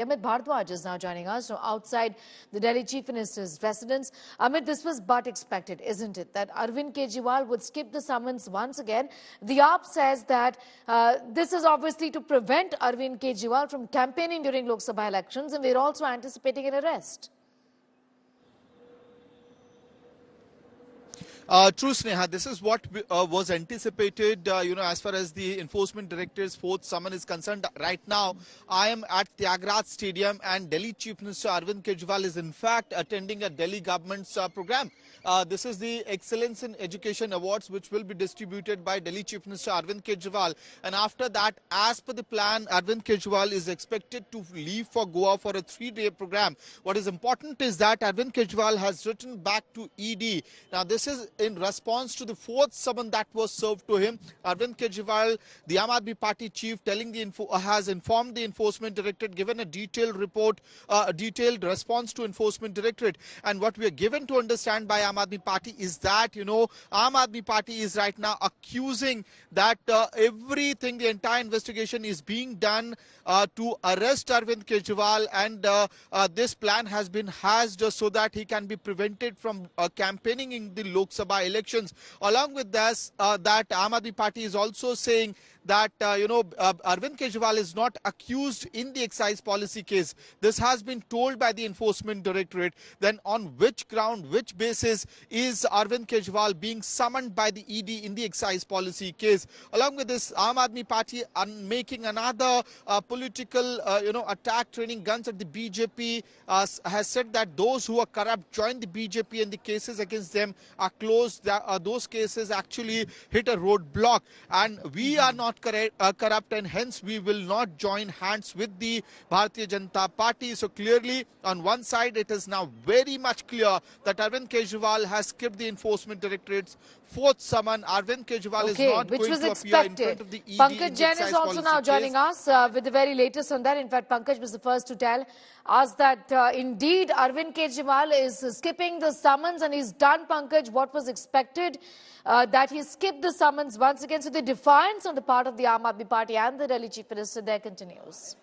Amit Bhardwaj is now joining us from outside the Delhi Chief Minister's residence. Amit, this was but expected, isn't it, that Arvind Kejriwal would skip the summons once again? The AAP says that this is obviously to prevent Arvind Kejriwal from campaigning during Lok Sabha elections, and they're also anticipating an arrest. True, Sneha. This is what was anticipated, as far as the Enforcement Directorate's fourth summon is concerned. Right now, I am at Tyagraj Stadium and Delhi Chief Minister Arvind Kejriwal is in fact attending a Delhi government's program. This is the Excellence in Education Awards, which will be distributed by Delhi Chief Minister Arvind Kejriwal. And after that, as per the plan, Arvind Kejriwal is expected to leave for Goa for a 3-day program. What is important is that Arvind Kejriwal has written back to ED. Now, this is in response to the fourth summon that was served to him. Arvind Kejriwal, the Aam Aadmi Party chief, has informed the Enforcement Directorate, given a detailed report, a detailed response to Enforcement Directorate. And what we are given to understand by Aam Aadmi Party is that, Aam Aadmi Party is right now accusing that everything, the entire investigation is being done to arrest Arvind Kejriwal, and this plan has been hatched so that he can be prevented from campaigning in the Lok Sabha elections. Along with this, that Aam Aadmi Party is also saying that Arvind Kejriwal is not accused in the excise policy case. This has been told by the Enforcement Directorate. Then on which ground, which basis is Arvind Kejriwal being summoned by the ED in the excise policy case? Along with this, Aam Aadmi Party are making another political attack, training guns at the BJP, has said that those who are corrupt join the BJP and the cases against them are closed. Those cases actually hit a roadblock, and we are not corrupt, and hence we will not join hands with the Bharatiya Janata Party. So clearly, on one side, it is now very much clear that Arvind Kejriwal has skipped the Enforcement Directorate's fourth summon. Arvind Kejriwal is not going to appear in front of the ED. Pankaj Jain is also now joining us with the very latest on that. In fact, Pankaj was the first to tell us that indeed Arvind Kejriwal is skipping the summons, and he's done, Pankaj, what was expected, that he skipped the summons once again. So the defiance on the part of the Aam Aadmi Party and the Delhi Chief Minister there continues.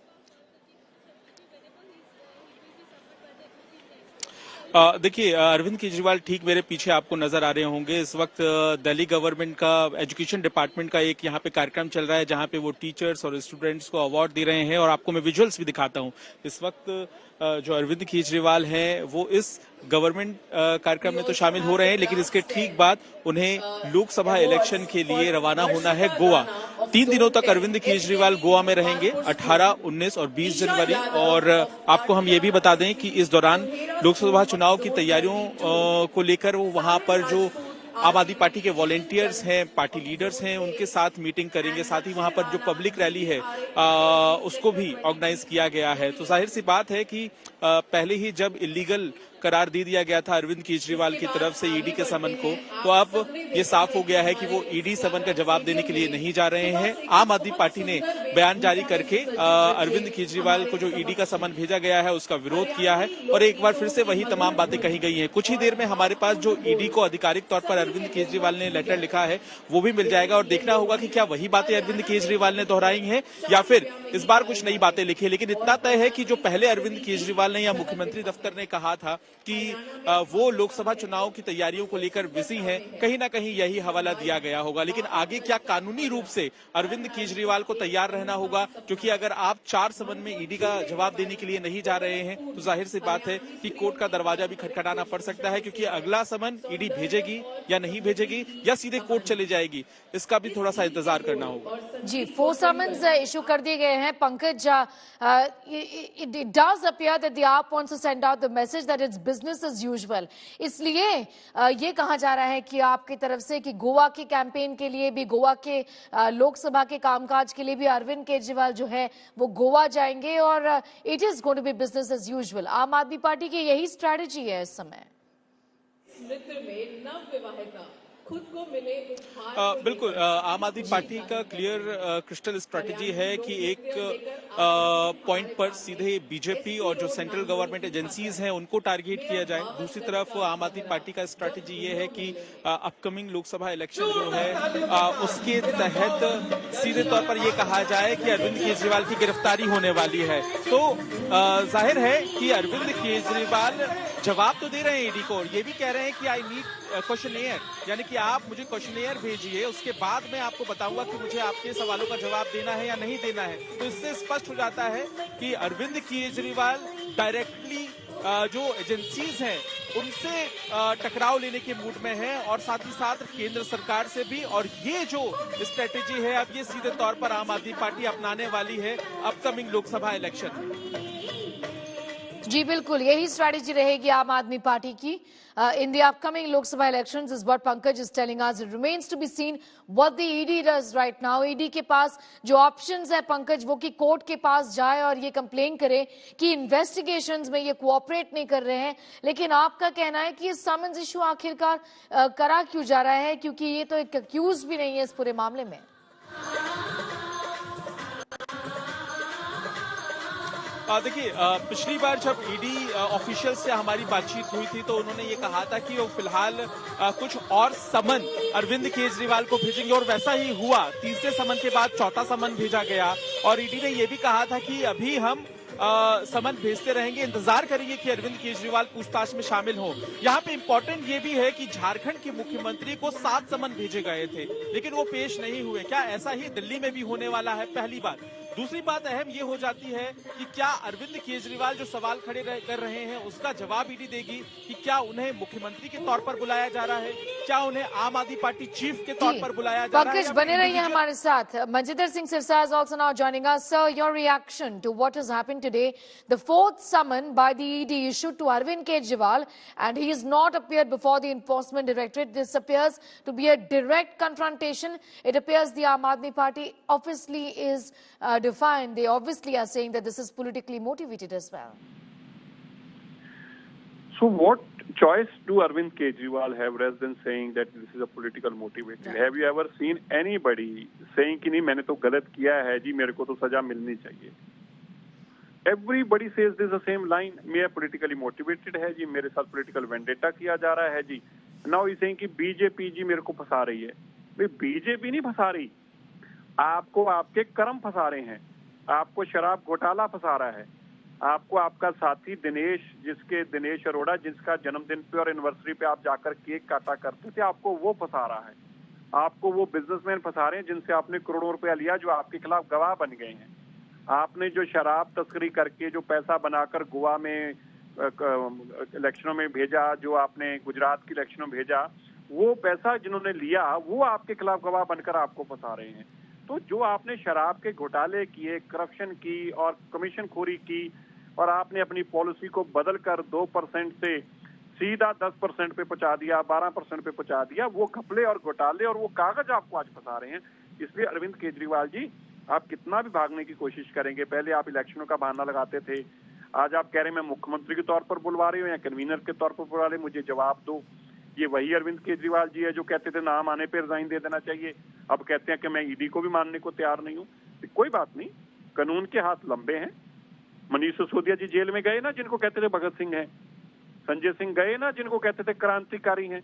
देखिए, अरविंद केजरीवाल ठीक मेरे पीछे आपको नजर आ रहे होंगे। इस वक्त दिल्ली गवर्नमेंट का एजुकेशन डिपार्टमेंट का एक यहाँ पे कार्यक्रम चल रहा है, जहाँ पे वो टीचर्स और स्टूडेंट्स को अवार्ड दे रहे हैं, और आपको मैं विजुअल्स भी दिखाता हूँ। इस वक्त जो अरविंद केजरीवाल हैं वो इस गवर्नमेंट कार्यक्रम में तो शामिल हो रहे हैं, लेकिन इसके ठीक बाद उन्हें लोकसभा इलेक्शन के लिए रवाना होना है गोवा। 3 दिनों तक अरविंद केजरीवाल गोवा में रहेंगे, 18, 19 और 20 जनवरी। और आपको हम ये भी बता दें कि इस दौरान लोकसभा चुनाव की तैयारियों को लेकर वो वहां पर जो आम आदमी पार्टी के वॉलेंटियर्स हैं, पार्टी लीडर्स हैं, उनके साथ मीटिंग करेंगे। साथ ही वहां पर जो पब्लिक रैली है उसको भी ऑर्गेनाइज किया गया है। तो जाहिर सी बात है कि पहले ही जब इलीगल करार दे दिया गया था अरविंद केजरीवाल की तरफ से ईडी के समन को, तो अब ये साफ हो गया है कि वो ईडी समन का जवाब देने के लिए नहीं जा रहे हैं। आम आदमी पार्टी ने बयान जारी करके अरविंद केजरीवाल को जो ईडी का समन भेजा गया है उसका विरोध किया है, और एक बार फिर से वही तमाम बातें कही गई हैं। कुछ ही देर में हमारे पास जो ईडी को आधिकारिक तौर पर अरविंद केजरीवाल ने लेटर लिखा है वो भी मिल जाएगा, और देखना होगा कि क्या वही बातें अरविंद केजरीवाल ने दोहराई हैं या फिर इस बार कुछ नई बातें लिखी। लेकिन इतना तय है कि जो पहले अरविंद केजरीवाल ने या मुख्यमंत्री दफ्तर ने कहा था कि वो लोकसभा चुनाव की तैयारियों को लेकर बिजी हैं, कहीं ना कहीं यही हवाला दिया गया होगा। लेकिन आगे क्या कानूनी रूप से अरविंद केजरीवाल को तैयार रहना होगा, क्योंकि अगर आप 4 समन में ईडी का जवाब देने के लिए नहीं जा रहे हैं तो जाहिर सी बात है कि कोर्ट का दरवाजा भी खटखटाना पड़ सकता है, क्योंकि अगला समन ईडी भेजेगी या नहीं भेजेगी या सीधे कोर्ट चली जाएगी, इसका भी थोड़ा सा इंतजार करना होगा। जी, 4 समन्स इशू कर दिए गए हैं Pankaj. It does appear that the AAP wants to send out the message that it's business as usual. इसलिए ये कहा जा रहा है कि आपकी तरफ से कि गोवा के कैंपेन के लिए भी, गोवा के लोकसभा के कामकाज के लिए भी अरविंद केजरीवाल जो है वो गोवा जाएंगे, और it is going to be business as usual. Aam Aadmi Party की यही स्ट्रैटेजी है इस समय। नृत्य में नव विवाहिता खुद को मिले उपहार बिल्कुल आम आदमी पार्टी का क्लियर क्रिस्टल स्ट्रेटेजी है कि एक पॉइंट पर सीधे बीजेपी और जो सेंट्रल गवर्नमेंट एजेंसीज हैं उनको टारगेट किया जाए। दूसरी तरफ आम आदमी पार्टी का स्ट्रेटेजी ये है कि अपकमिंग लोकसभा इलेक्शन जो है उसके तहत सीधे तौर पर ये कहा जाए कि अरविंद केजरीवाल की गिरफ्तारी होने वाली है। तो जाहिर है कि अरविंद केजरीवाल जवाब तो दे रहे हैं ईडी को, ये भी कह रहे हैं कि आई नीड क्वेश्चनेयर, यानी कि आप मुझे क्वेश्चनेयर भेजिए, उसके बाद मैं आपको बताऊंगा कि मुझे आपके सवालों का जवाब देना है या नहीं देना है। तो इससे स्पष्ट हो जाता है कि अरविंद केजरीवाल डायरेक्टली जो एजेंसीज हैं उनसे टकराव लेने के मूड में है और साथ ही साथ केंद्र सरकार से भी। और ये जो स्ट्रेटेजी है अब ये सीधे तौर पर आम आदमी पार्टी अपनाने वाली है अपकमिंग लोकसभा इलेक्शन में। जी बिल्कुल, यही स्ट्रैटेजी रहेगी आम आदमी पार्टी की in the upcoming Lok Sabha elections is what Pankaj is telling us. It remains to be seen what the ED does right now. ED के पास जो ऑप्शंस है पंकज, वो कि कोर्ट के पास जाए और ये कंप्लेन करे कि इन्वेस्टिगेशंस में ये कोऑपरेट नहीं कर रहे हैं। लेकिन आपका कहना है कि ये समन्स इशू आखिरकार करा क्यों जा रहा है, क्योंकि ये तो एक अक्यूज भी नहीं है इस पूरे मामले में। देखिए पिछली बार जब ईडी ऑफिशियल से हमारी बातचीत हुई थी तो उन्होंने ये कहा था कि वो फिलहाल कुछ और समन अरविंद केजरीवाल को भेजेंगे और वैसा ही हुआ। तीसरे समन के बाद चौथा समन भेजा गया और ईडी ने ये भी कहा था कि अभी हम समन भेजते रहेंगे, इंतजार करेंगे कि अरविंद केजरीवाल पूछताछ में शामिल हो। यहाँ पे इम्पोर्टेंट ये भी है कि झारखंड के मुख्यमंत्री को 7 समन भेजे गए थे लेकिन वो पेश नहीं हुए। क्या ऐसा ही दिल्ली में भी होने वाला है? पहली बात। दूसरी बात अहम ये हो जाती है कि क्या अरविंद केजरीवाल जो सवाल खड़े कर रहे हैं उसका जवाब ईडी देगी कि क्या उन्हें मुख्यमंत्री के तौर पर बुलाया जा रहा है, क्या उन्हें आम आदमी पार्टी चीफ के तौर पर बुलाया जा रहा है। पंकज बने रहिए हमारे साथ। Manjinder Singh Sirsa is also now joining us. Sir, your reaction to what has happened today, the 4th summon by the ED issued to Arvind Kejriwal and he has not appeared before the Enforcement Directorate. This appears to be a direct confrontation. It appears the Aam Aadmi Party obviously is defiant. They obviously are saying that this is politically motivated as well. So what choice do Arvind Kejriwal have rather than saying that this is a political motivated? Yeah. Have you ever seen anybody saying कि नहीं मैंने तो गलत किया है जी, मेरे को तो सजा मिलनी चाहिए? Everybody says this the same line. मैं politically motivated है जी, मेरे साथ political vendetta किया जा रहा है जी। Now he's saying कि बीजेपी जी मेरे को फंसा रही है। भाई बीजेपी नहीं फंसा रही, आपको आपके कर्म फंसा रहे हैं, आपको शराब घोटाला फंसा रहा है, आपको आपका साथी दिनेश अरोड़ा जिसका जन्मदिन पे और एनिवर्सरी पे आप जाकर केक काटा करते थे, आपको वो फंसा रहा है। आपको वो बिजनेसमैन फंसा रहे हैं जिनसे आपने करोड़ों रुपया लिया, जो आपके खिलाफ गवाह बन गए हैं। आपने जो शराब तस्करी करके जो पैसा बनाकर गोवा में इलेक्शनों में भेजा, जो आपने गुजरात की इलेक्शनों में भेजा, वो पैसा जिन्होंने लिया वो आपके खिलाफ गवाह बनकर आपको फंसा रहे हैं। तो जो आपने शराब के घोटाले किए, करप्शन की और कमीशन खोरी की और आपने अपनी पॉलिसी को बदलकर 2% से सीधा 10% पे पहुंचा दिया, 12% पे पहुंचा दिया, वो घपले और घोटाले और वो कागज आपको आज फंसा रहे हैं। इसलिए अरविंद केजरीवाल जी, आप कितना भी भागने की कोशिश करेंगे, पहले आप इलेक्शनों का बहाना लगाते थे, आज आप कह रहे हैं मैं मुख्यमंत्री के तौर पर बुलवा रही हूँ या कन्वीनर के तौर पर बुलवा रहे, मुझे जवाब दो। ये वही अरविंद केजरीवाल जी है जो कहते थे नाम आने पे रिजाइन दे देना चाहिए, अब कहते हैं कि मैं ईडी को भी मानने को तैयार नहीं हूँ। तो कोई बात नहीं, कानून के हाथ लंबे हैं। मनीष सिसोदिया जी जेल में गए ना, जिनको कहते थे भगत सिंह हैं, संजय सिंह गए ना, जिनको कहते थे क्रांतिकारी हैं।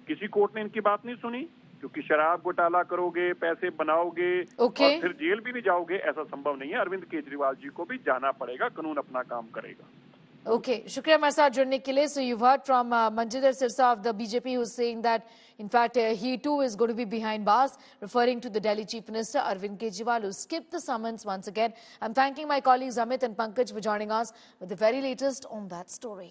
किसी कोर्ट ने इनकी बात नहीं सुनी, क्योंकि शराब घोटाला करोगे, पैसे बनाओगे और फिर जेल भी नहीं जाओगे, ऐसा संभव नहीं है। अरविंद केजरीवाल जी को भी जाना पड़ेगा, कानून अपना काम करेगा। Okay, शुक्रिया हमारे साथ जुड़ने के लिए। So you've heard from Manjinder Sirsa of the BJP who's saying that in fact he too is going to be behind bars, referring to the Delhi Chief Minister Arvind Kejriwal who skipped the summons once again. I'm thanking my colleagues Amit and Pankaj for joining us with the very latest on that story.